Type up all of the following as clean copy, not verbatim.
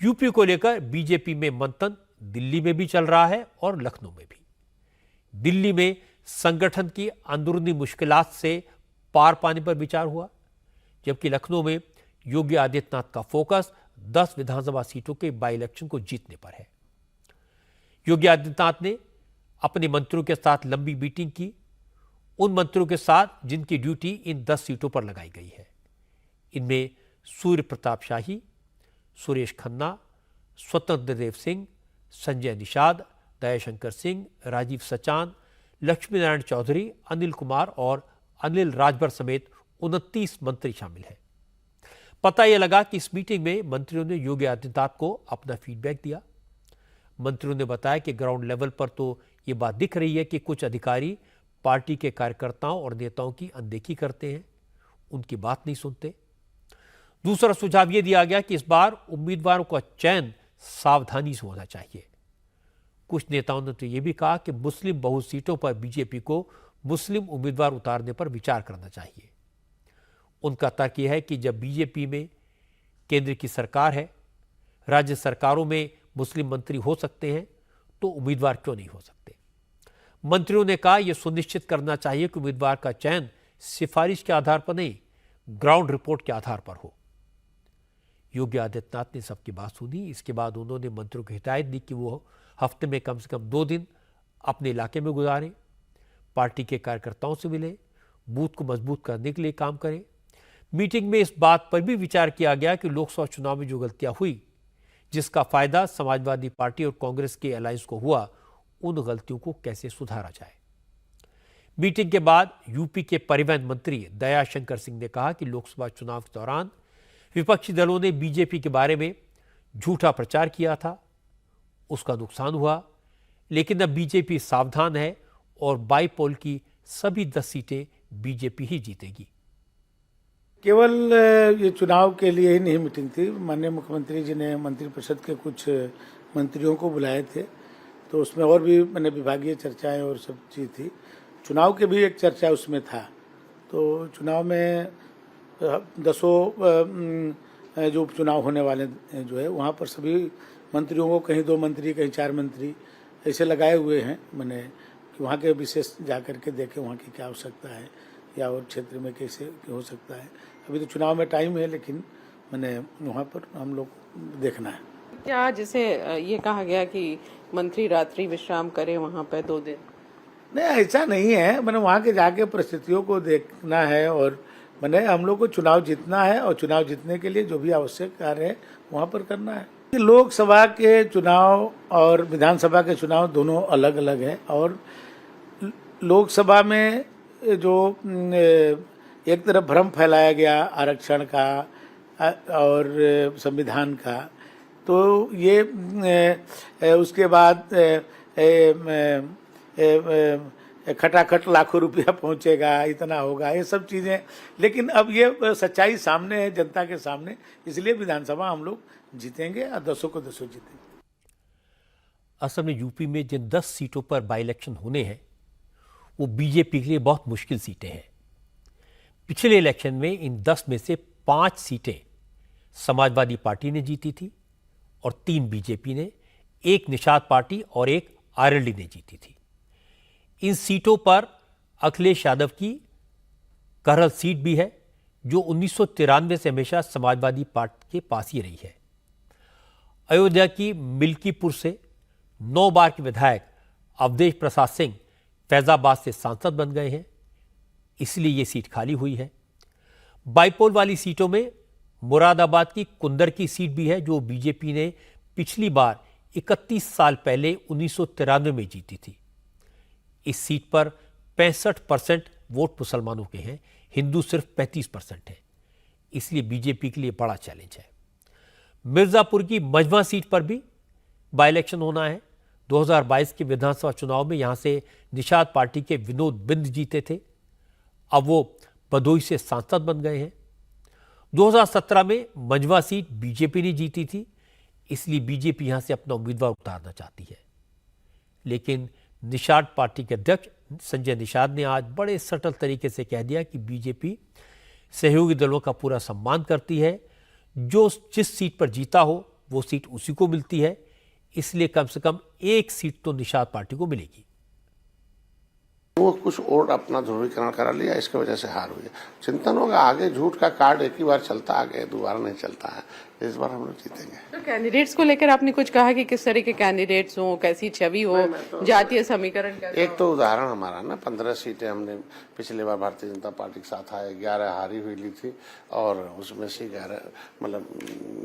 UP को लेकर BJP में मंथन दिल्ली में भी चल रहा है और लखनऊ में भी। दिल्ली में संगठन की अंदरूनी मुश्किलात से पार पाने पर विचार हुआ, जबकि लखनऊ में योगी आदित्यनाथ का फोकस 10 विधानसभा सीटों के बाई इलेक्शन को जीतने पर है। योगी आदित्यनाथ ने अपने मंत्रियों के साथ लंबी मीटिंग की, उन मंत्रियों के साथ जिनकी ड्यूटी इन 10 सीटों पर लगाई गई है। इनमें सूर्य प्रताप शाही, सुरेश खन्ना, स्वतंत्र देव सिंह, संजय निषाद, दयाशंकर सिंह, राजीव सचान, लक्ष्मी नारायण चौधरी, अनिल कुमार और अनिल राजभर समेत 29 मंत्री शामिल हैं। पता यह लगा कि इस मीटिंग में मंत्रियों ने योगी आदित्यनाथ को अपना फीडबैक दिया। मंत्रियों ने बताया कि ग्राउंड लेवल पर तो ये बात दिख रही है कि कुछ अधिकारी पार्टी के कार्यकर्ताओं और नेताओं की अनदेखी करते हैं, उनकी बात नहीं सुनते। दूसरा सुझाव यह दिया गया कि इस बार उम्मीदवारों का चयन सावधानी से होना चाहिए। कुछ नेताओं ने तो यह भी कहा कि मुस्लिम बहु सीटों पर बीजेपी को मुस्लिम उम्मीदवार उतारने पर विचार करना चाहिए। उनका तर्क यह है कि जब बीजेपी में केंद्र की सरकार है, राज्य सरकारों में मुस्लिम मंत्री हो सकते हैं, तो उम्मीदवार क्यों नहीं हो सकते। मंत्रियों ने कहा यह सुनिश्चित करना चाहिए कि उम्मीदवार का चयन सिफारिश के आधार पर नहीं, ग्राउंड रिपोर्ट के आधार पर हो। योगी आदित्यनाथ ने सबकी बात सुनी। इसके बाद उन्होंने मंत्रियों को हिदायत दी कि वो हफ्ते में कम से कम 2 दिन अपने इलाके में गुजारें, पार्टी के कार्यकर्ताओं से मिलें, बूथ को मजबूत करने के लिए काम करें। मीटिंग में इस बात पर भी विचार किया गया कि लोकसभा चुनाव में जो गलतियां हुई, जिसका फायदा समाजवादी पार्टी और कांग्रेस के अलायंस को हुआ, उन गलतियों को कैसे सुधारा जाए। मीटिंग के बाद यूपी के परिवहन मंत्री दयाशंकर सिंह ने कहा कि लोकसभा चुनाव के दौरान विपक्षी दलों ने बीजेपी के बारे में झूठा प्रचार किया था, उसका नुकसान हुआ, लेकिन अब बीजेपी सावधान है और बाईपोल की सभी 10 सीटें बीजेपी ही जीतेगी। केवल ये चुनाव के लिए ही नहीं मीटिंग थी। माननीय मुख्यमंत्री जी ने मंत्रिपरिषद के कुछ मंत्रियों को बुलाए थे, तो उसमें और भी मैंने विभागीय चर्चाएं और सब चीज़ थी। चुनाव के भी एक चर्चा उसमें था। तो चुनाव में 10 जो उपचुनाव होने वाले जो है, वहाँ पर सभी मंत्रियों को कहीं 2 मंत्री कहीं 4 मंत्री ऐसे लगाए हुए हैं। मैंने कि वहाँ के विशेष जा कर के देखें वहाँ की क्या आवश्यकता है या और क्षेत्र में कैसे हो सकता है। अभी तो चुनाव में टाइम है, लेकिन मैंने वहाँ पर हम लोग देखना है। क्या जैसे ये कहा गया कि मंत्री रात्रि विश्राम करें वहाँ पे 2 दिन? नहीं, ऐसा नहीं है। मैंने वहाँ के जाके परिस्थितियों को देखना है और मैंने हम लोग को चुनाव जीतना है और चुनाव जीतने के लिए जो भी आवश्यक कार्य है वहाँ पर करना है। लोकसभा के चुनाव और विधानसभा के चुनाव दोनों अलग अलग हैं और लोकसभा में जो एक तरफ भ्रम फैलाया गया आरक्षण का और संविधान का, तो ये उसके बाद खटाखट लाखों रुपया पहुंचेगा, इतना होगा, ये सब चीज़ें। लेकिन अब ये सच्चाई सामने है, जनता के सामने, इसलिए विधानसभा हम लोग जीतेंगे और 10 को 10 जीतेंगे। असल में यूपी में जिन 10 सीटों पर बाई इलेक्शन होने हैं, वो बीजेपी के लिए बहुत मुश्किल सीटें हैं। पिछले इलेक्शन में इन 10 में से 5 सीटें समाजवादी पार्टी ने जीती थी और 3 बीजेपी ने, 1 निषाद पार्टी और 1 आरएलडी ने जीती थी। इन सीटों पर अखिलेश यादव की करहल सीट भी है, जो 1993 से हमेशा समाजवादी पार्टी के पास ही रही है। अयोध्या की मिल्कीपुर से 9 बार के विधायक अवधेश प्रसाद सिंह फैजाबाद से सांसद बन गए हैं, इसलिए ये सीट खाली हुई है। बाईपोल वाली सीटों में मुरादाबाद की कुंदर की सीट भी है, जो बीजेपी ने पिछली बार 31 साल पहले 1993 में जीती थी। इस सीट पर 65% वोट मुसलमानों के हैं, हिंदू सिर्फ 35% है, इसलिए बीजेपी के लिए बड़ा चैलेंज है। मिर्जापुर की मजमा सीट पर भी बाई इलेक्शन होना है। 2022 के विधानसभा चुनाव में यहां से निषाद पार्टी के विनोद बिंद जीते थे, अब वो भदोही से सांसद बन गए हैं। 2017 में मजमा सीट बीजेपी ने जीती थी, इसलिए बीजेपी यहां से अपना उम्मीदवार उतारना चाहती है। लेकिन निषाद पार्टी के अध्यक्ष संजय निषाद ने आज बड़े सटल तरीके से कह दिया कि बीजेपी सहयोगी दलों का पूरा सम्मान करती है, जो जिस सीट पर जीता हो वो सीट उसी को मिलती है, इसलिए कम से कम एक सीट तो निषाद पार्टी को मिलेगी। वो कुछ वोट अपना ध्रुवीकरण करा लिया, इसकी वजह से हार हुई है। चिंतन होगा आगे, झूठ का कार्ड एक ही बार चलता आगे, दोबारा नहीं चलता है। इस बार हम लोग जीतेंगे। तो कैंडिडेट्स को लेकर आपने कुछ कहा कि किस तरह के कैंडिडेट्स हो, कैसी छवि हो, जातीय समीकरण कैसा एक तो उदाहरण हमारा ना 15 सीटें हमने पिछले बार भारतीय जनता पार्टी के साथ आए, 11 हारी हुई ली थी और उसमें से 11 मतलब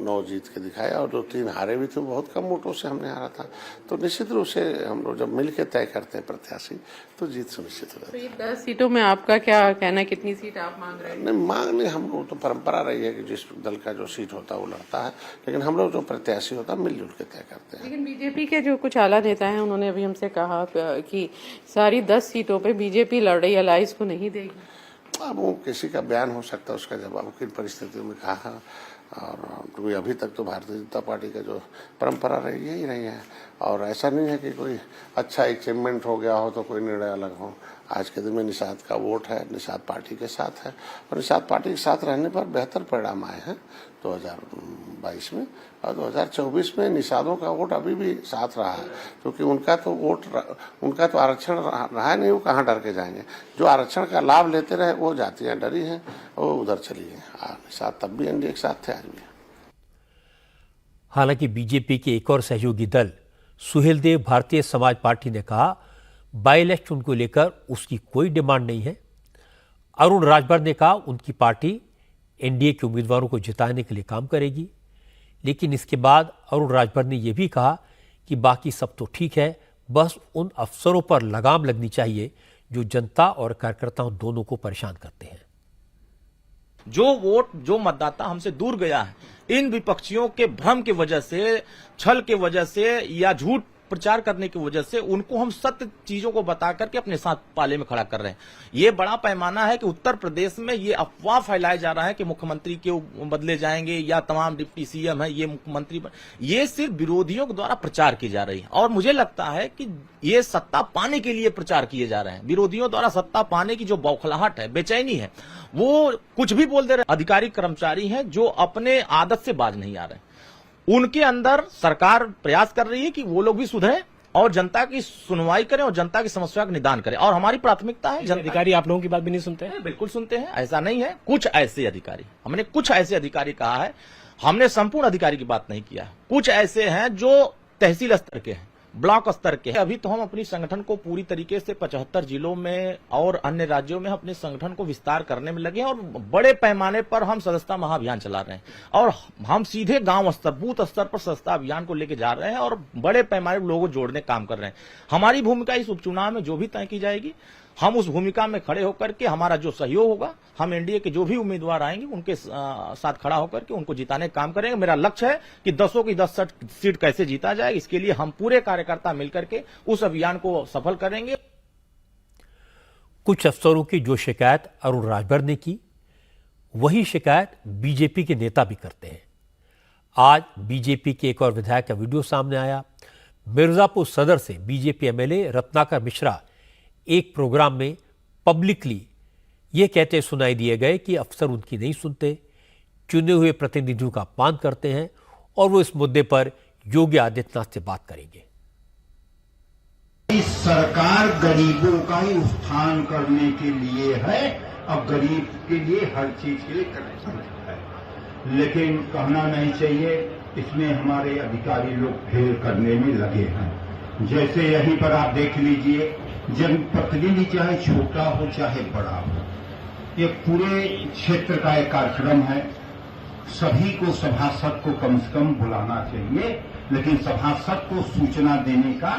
9 जीत के दिखाया और 2-3 हारे भी थे, बहुत कम वोटों से हमने हारा था। तो निश्चित रूप से हम लोग जब मिल के तय करते हैं प्रत्याशी तो जीत सुनिश्चित हो जाती है। तो ये 10 सीटों में आपका क्या कहना है, कितनी सीट आप मांग रहे हैं? नहीं मांग नहीं, हम लोग तो परंपरा रही है कि जिस दल का जो सीट होता है वो लड़ता है, लेकिन हम लोग जो प्रत्याशी होता है मिलजुल के तय करते हैं। लेकिन बीजेपी के जो कुछ आला नेता हैं उन्होंने अभी हमसे कहा कि सारी 10 सीटों पे बीजेपी लड़ रही है, अलायंस को नहीं देगी। अब वो किसी का बयान हो सकता है, उसका जवाब किन परिस्थितियों में कहा। और तो अभी तक तो भारतीय जनता पार्टी का जो परंपरा रही यही रही है और ऐसा नहीं है कि कोई अच्छा अचीवमेंट हो गया हो तो कोई निर्णय अलग हो। आज के दिन में निषाद का वोट है, निषाद पार्टी के साथ है और निषाद पार्टी के साथ रहने पर बेहतर परिणाम आए हैं 2022 में और 2024 में निषादों का वोट अभी भी साथ रहा है, क्योंकि उनका तो आरक्षण रहा नहीं, वो कहाँ डर के जाएंगे। जो आरक्षण का लाभ लेते रहे वो जातियां डरी हैं, वो उधर चली गई। निषाद तब भी एनडीए के साथ थे, आज भी। हालांकि बीजेपी के एक और सहयोगी दल सुहेलदेव भारतीय समाज पार्टी ने कहा बाई इलेक्शन को लेकर उसकी कोई डिमांड नहीं है। अरुण राजभर ने कहा उनकी पार्टी एनडीए के उम्मीदवारों को जिताने के लिए काम करेगी, लेकिन इसके बाद अरुण राजभर ने यह भी कहा कि बाकी सब तो ठीक है, बस उन अफसरों पर लगाम लगनी चाहिए जो जनता और कार्यकर्ताओं दोनों को परेशान करते हैं। जो वोट, जो मतदाता हमसे दूर गया है, इन विपक्षियों के भ्रम की वजह से, छल के वजह से या झूठ प्रचार करने की वजह से उनको हम सत्य चीजों को बता करके अपने साथ पाले में खड़ा कर रहे हैं। ये बड़ा पैमाना है कि उत्तर प्रदेश में ये अफवाह फैलाया जा रहा है कि मुख्यमंत्री के बदले जाएंगे या तमाम डिप्टी सीएम है ये मुख्यमंत्री, ये सिर्फ विरोधियों के द्वारा प्रचार की जा रही है और मुझे लगता है कि ये सत्ता पाने के लिए प्रचार किए जा रहे हैं। विरोधियों द्वारा सत्ता पाने की जो बौखलाहट है, बेचैनी है, वो कुछ भी बोल दे रहे। अधिकारी कर्मचारी हैं जो अपने आदत से बाज नहीं आ रहे, उनके अंदर सरकार प्रयास कर रही है कि वो लोग भी सुधरें और जनता की सुनवाई करें और जनता की समस्या का निदान करें। और हमारी प्राथमिकता है। अधिकारी आप लोगों की बात भी नहीं सुनते हैं? बिल्कुल सुनते हैं, ऐसा नहीं है। कुछ ऐसे अधिकारी, हमने कुछ ऐसे अधिकारी कहा है, हमने संपूर्ण अधिकारी की बात नहीं किया। कुछ ऐसे हैं जो तहसील स्तर के हैं, ब्लॉक स्तर के हैं। अभी तो हम अपनी संगठन को पूरी तरीके से 75 जिलों में और अन्य राज्यों में अपने संगठन को विस्तार करने में लगे हैं और बड़े पैमाने पर हम सदस्यता महाअभियान चला रहे हैं और हम सीधे गांव स्तर, बूथ स्तर पर सदस्यता अभियान को लेकर जा रहे हैं और बड़े पैमाने पर लोगों को जोड़ने का काम कर रहे हैं। हमारी भूमिका इस उपचुनाव में जो भी तय की जाएगी, हम उस भूमिका में खड़े होकर के हमारा जो सहयोग होगा, हम एनडीए के जो भी उम्मीदवार आएंगे उनके साथ खड़ा होकर के उनको जिताने का काम करेंगे। मेरा लक्ष्य है कि 10 की 10 सीट कैसे जीता जाए, इसके लिए हम पूरे कार्यकर्ता मिलकर के उस अभियान को सफल करेंगे। कुछ अफसरों की जो शिकायत अरुण राजभर ने की, वही शिकायत बीजेपी के नेता भी करते हैं। आज बीजेपी के एक और विधायक का वीडियो सामने आया। मिर्जापुर सदर से बीजेपी एमएलए रत्नाकर मिश्रा एक प्रोग्राम में पब्लिकली ये कहते सुनाई दिए गए कि अफसर उनकी नहीं सुनते, चुने हुए प्रतिनिधियों का अपमान करते हैं और वो इस मुद्दे पर योगी आदित्यनाथ से बात करेंगे। इस सरकार गरीबों का ही उत्थान करने के लिए है और गरीब के लिए हर चीज के लिए कनेक्शन है, लेकिन कहना नहीं चाहिए इसमें हमारे अधिकारी लोग फेल करने में लगे हैं। जैसे यहीं पर आप देख लीजिए, जनप्रतिनिधि चाहे छोटा हो चाहे बड़ा हो, ये पूरे क्षेत्र का एक कार्यक्रम है। सभी को सभासद को कम से कम बुलाना चाहिए, लेकिन सभासद को सूचना देने का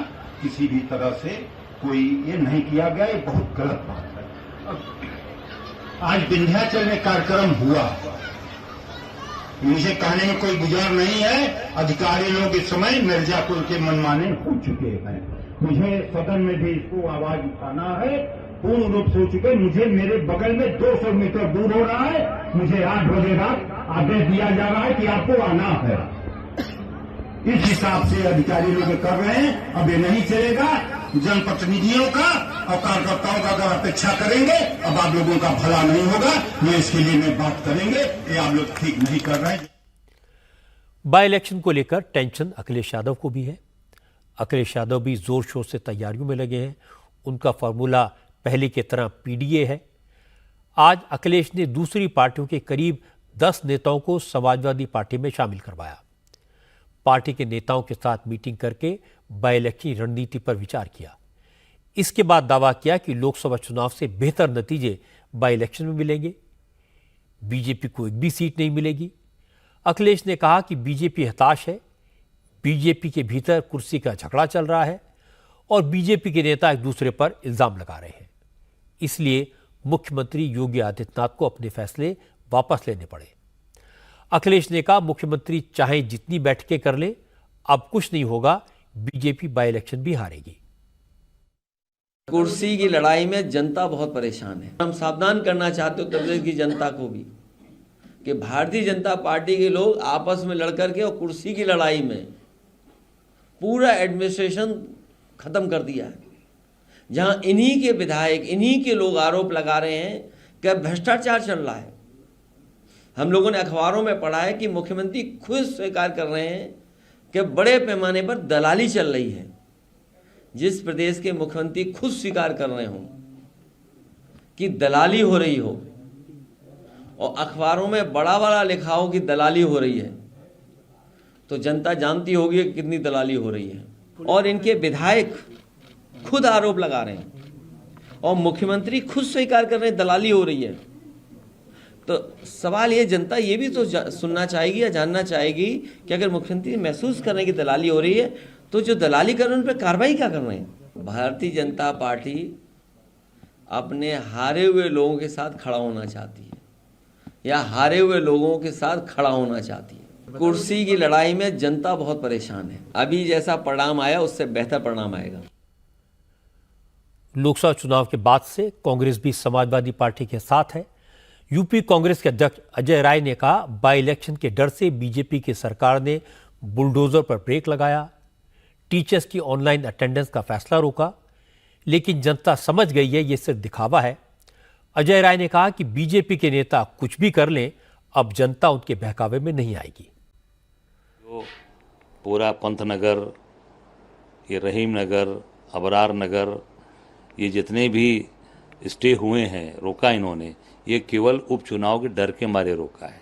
किसी भी तरह से कोई ये नहीं किया गया, ये बहुत गलत बात है। आज विंध्याचल में कार्यक्रम हुआ, मुझे कहने में कोई गुजार नहीं है, अधिकारी लोग इस समय मिर्जापुर के मनमाने हो चुके हैं। मुझे सदन में भी इसको आवाज उठाना है, पूर्ण रूप से हो चुके। मुझे मेरे बगल में 200 मीटर दूर हो रहा है, मुझे 8 बजे रात आदेश दिया जा रहा है कि आपको आना है। इस हिसाब से अधिकारी लोग कर रहे हैं। अब ये नहीं चलेगा। जनप्रतिनिधियों का और कार्यकर्ताओं का अगर अपेक्षा करेंगे, अब आप लोगों का भला नहीं होगा। मैं इसके लिए बात करेंगे, ये आप लोग ठीक नहीं कर रहे हैं। बाई इलेक्शन को लेकर टेंशन अखिलेश यादव को भी है। अखिलेश यादव भी जोर शोर से तैयारियों में लगे हैं। उनका फॉर्मूला पहले की तरह पीडीए है। आज अखिलेश ने दूसरी पार्टियों के करीब 10 नेताओं को समाजवादी पार्टी में शामिल करवाया। पार्टी के नेताओं के साथ मीटिंग करके बाई इलेक्शन रणनीति पर विचार किया। इसके बाद दावा किया कि लोकसभा चुनाव से बेहतर नतीजे बाई इलेक्शन में मिलेंगे। बीजेपी को एक भी सीट नहीं मिलेगी। अखिलेश ने कहा कि बीजेपी हताश है, बीजेपी के भीतर कुर्सी का झगड़ा चल रहा है और बीजेपी के नेता एक दूसरे पर इल्जाम लगा रहे हैं। इसलिए मुख्यमंत्री योगी आदित्यनाथ को अपने फैसले वापस लेने पड़े। अखिलेश ने कहा, मुख्यमंत्री चाहे जितनी बैठकें कर ले, अब कुछ नहीं होगा, बीजेपी बाई इलेक्शन भी हारेगी। कुर्सी की लड़ाई में जनता बहुत परेशान है। हम सावधान करना चाहते हो उत्तर प्रदेश की जनता को भी कि भारतीय जनता पार्टी के लोग आपस में लड़ करके और कुर्सी की लड़ाई में पूरा एडमिनिस्ट्रेशन खत्म कर दिया है। जहां इन्हीं के विधायक, इन्हीं के लोग आरोप लगा रहे हैं कि भ्रष्टाचार चल रहा है। हम लोगों ने अखबारों में पढ़ा है कि मुख्यमंत्री खुद स्वीकार कर रहे हैं कि बड़े पैमाने पर दलाली चल रही है। जिस प्रदेश के मुख्यमंत्री खुद स्वीकार कर रहे हों कि दलाली हो रही हो और अखबारों में बड़ा बड़ा लिखा हो कि दलाली हो रही है, तो जनता जानती होगी कि कितनी दलाली हो रही है। और इनके विधायक खुद आरोप लगा रहे हैं और मुख्यमंत्री खुद स्वीकार कर रहे हैं दलाली हो रही है। तो सवाल ये, जनता ये भी तो सुनना चाहेगी या जानना चाहेगी कि अगर मुख्यमंत्री महसूस कर रहे हैं कि दलाली हो रही है, तो जो दलाली कर रहे हैं उन पर कार्रवाई क्या कर रहे हैं? भारतीय जनता पार्टी अपने हारे हुए लोगों के साथ खड़ा होना चाहती है या हारे हुए लोगों के साथ खड़ा होना चाहती है। कुर्सी की लड़ाई में जनता बहुत परेशान है। अभी जैसा परिणाम आया उससे बेहतर परिणाम आएगा। लोकसभा चुनाव के बाद से कांग्रेस भी समाजवादी पार्टी के साथ है। यूपी कांग्रेस के अध्यक्ष अजय राय ने कहा, बाई इलेक्शन के डर से बीजेपी की सरकार ने बुलडोजर पर ब्रेक लगाया, टीचर्स की ऑनलाइन अटेंडेंस का फैसला रोका, लेकिन जनता समझ गई है ये सिर्फ दिखावा है। अजय राय ने कहा कि बीजेपी के नेता कुछ भी कर लें, अब जनता उनके बहकावे में नहीं आएगी। जो पूरा पंतनगर, ये रहीम नगर, अबरार नगर, ये जितने भी स्टे हुए हैं, रोका इन्होंने, ये केवल उपचुनाव के डर के मारे रोका है।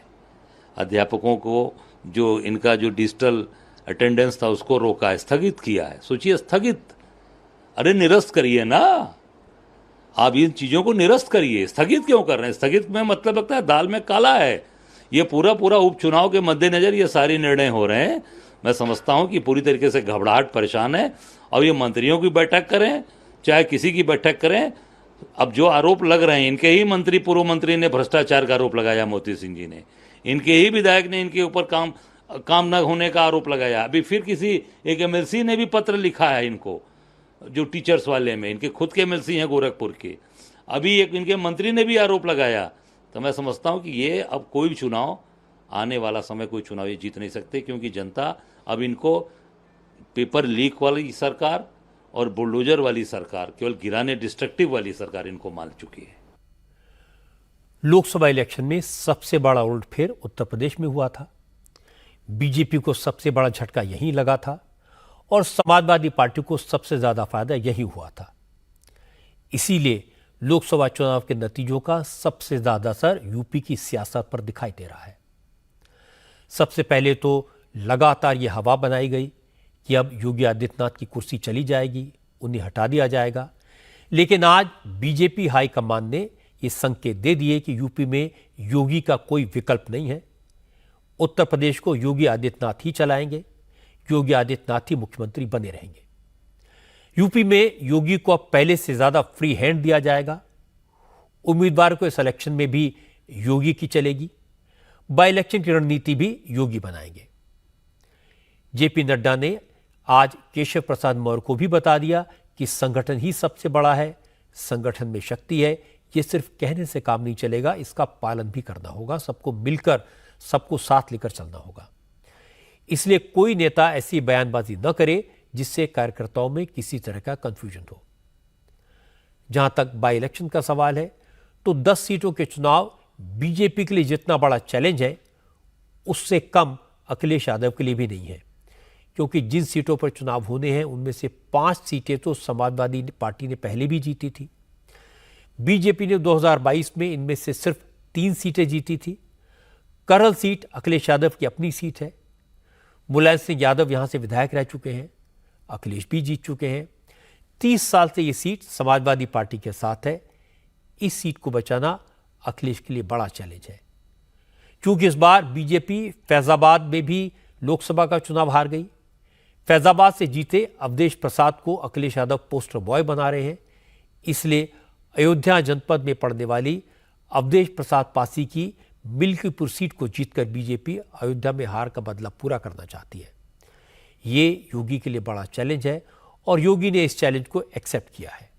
अध्यापकों को जो इनका जो डिजिटल अटेंडेंस था उसको रोका है, स्थगित किया है। सोचिए, स्थगित, अरे निरस्त करिए ना, आप इन चीज़ों को निरस्त करिए। स्थगित क्यों कर रहे हैं? स्थगित में मतलब लगता है दाल में काला है। ये पूरा उपचुनाव के मद्देनजर ये सारे निर्णय हो रहे हैं। मैं समझता हूं कि पूरी तरीके से घबराहट परेशान है। और ये मंत्रियों की बैठक करें चाहे किसी की बैठक करें, अब जो आरोप लग रहे हैं, इनके ही मंत्री, पूर्व मंत्री ने भ्रष्टाचार का आरोप लगाया, मोती सिंह जी ने, इनके ही विधायक ने इनके ऊपर काम न होने का आरोप लगाया। अभी फिर किसी एक एमएलसी ने भी पत्र लिखा है इनको, जो टीचर्स वाले में, इनके खुद के एमएलसी हैं गोरखपुर के। अभी एक इनके मंत्री ने भी आरोप लगाया। तो मैं समझता हूं कि ये अब कोई भी चुनाव, आने वाला समय कोई चुनाव ये जीत नहीं सकते, क्योंकि जनता अब इनको पेपर लीक वाली सरकार और बुलडोजर वाली सरकार, केवल गिराने डिस्ट्रक्टिव वाली सरकार इनको मान चुकी है। लोकसभा इलेक्शन में सबसे बड़ा उलटफेर उत्तर प्रदेश में हुआ था। बीजेपी को सबसे बड़ा झटका यहीं लगा था और समाजवादी पार्टी को सबसे ज्यादा फायदा यही हुआ था। इसीलिए लोकसभा चुनाव के नतीजों का सबसे ज्यादा असर यूपी की सियासत पर दिखाई दे रहा है। सबसे पहले तो लगातार यह हवा बनाई गई कि अब योगी आदित्यनाथ की कुर्सी चली जाएगी, उन्हें हटा दिया जाएगा। लेकिन आज बीजेपी हाईकमान ने ये संकेत दे दिए कि यूपी में योगी का कोई विकल्प नहीं है। उत्तर प्रदेश को योगी आदित्यनाथ ही चलाएंगे, योगी आदित्यनाथ ही मुख्यमंत्री बने रहेंगे। यूपी में योगी को अब पहले से ज्यादा फ्री हैंड दिया जाएगा। उम्मीदवार को इस इलेक्शन में भी योगी की चलेगी। बाई इलेक्शन की रणनीति भी योगी बनाएंगे। जेपी नड्डा ने आज केशव प्रसाद मौर्य को भी बता दिया कि संगठन ही सबसे बड़ा है, संगठन में शक्ति है। ये सिर्फ कहने से काम नहीं चलेगा, इसका पालन भी करना होगा, सबको मिलकर, सबको साथ लेकर चलना होगा। इसलिए कोई नेता ऐसी बयानबाजी न करे जिससे कार्यकर्ताओं में किसी तरह का कंफ्यूजन हो। जहां तक बाई इलेक्शन का सवाल है, तो 10 सीटों के चुनाव बीजेपी के लिए जितना बड़ा चैलेंज है, उससे कम अखिलेश यादव के लिए भी नहीं है, क्योंकि जिन सीटों पर चुनाव होने हैं उनमें से 5 सीटें तो समाजवादी पार्टी ने पहले भी जीती थी। बीजेपी ने 2022 में इनमें से सिर्फ 3 सीटें जीती थी। करल सीट अखिलेश यादव की अपनी सीट है। मुलायम सिंह यादव यहां से विधायक रह चुके हैं, अखिलेश भी जीत चुके हैं। 30 साल से ये सीट समाजवादी पार्टी के साथ है। इस सीट को बचाना अखिलेश के लिए बड़ा चैलेंज है। क्योंकि इस बार बीजेपी फैजाबाद में भी लोकसभा का चुनाव हार गई। फैजाबाद से जीते अवधेश प्रसाद को अखिलेश यादव पोस्टर बॉय बना रहे हैं। इसलिए अयोध्या जनपद में पड़ने वाली अवधेश प्रसाद पासी की मिल्कीपुर सीट को जीतकर बीजेपी अयोध्या में हार का बदला पूरा करना चाहती है। ये योगी के लिए बड़ा चैलेंज है और योगी ने इस चैलेंज को एक्सेप्ट किया है।